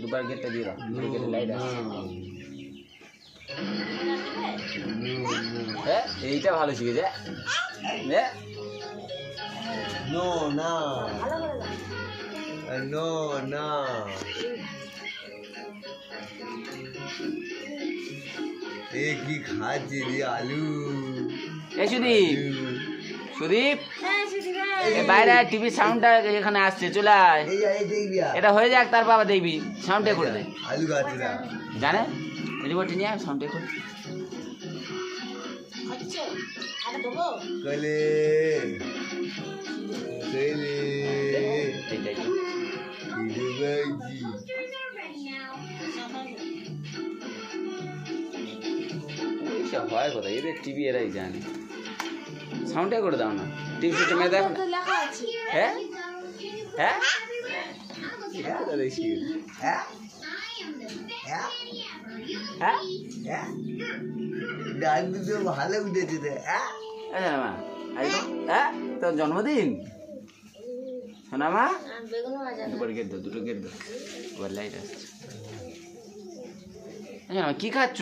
দুবার গেটটা দিয়ে দাও, গেটে লাইট আছে। হ্যাঁ এইটা ভালো শিখেছে। নো না নো না এ কি খাচ্ছে রে আলু? এ সুদীপ, সুদীপ বাইরে টিভির সাউন্ডটা এখানে আসছে, চলে আয়। এটা হয়ে যাক তার বাবা দেখবি, সাউন্ডে করে দে। আলু খাচ্ছে না জানে রিমোট নিয়ে আয়, সাউন্ডে করে কলে কলে হয় কোথায় এদের টিভি, এরাই জানে। সাউন্ডে করে দাও না, টিভি সিস্টেমে দেখো না। হ্যাঁ হ্যাঁ দেখি হ্যাঁ হ্যাঁ ডাক দিতে ভালো উঠেছে রে। মা হ্যাঁ তোর জন্মদিন শোনা মা, দুবার গেট দাও, দুটো গেট দাও, এবার লাইট আসছে। কি খাচ্ছ?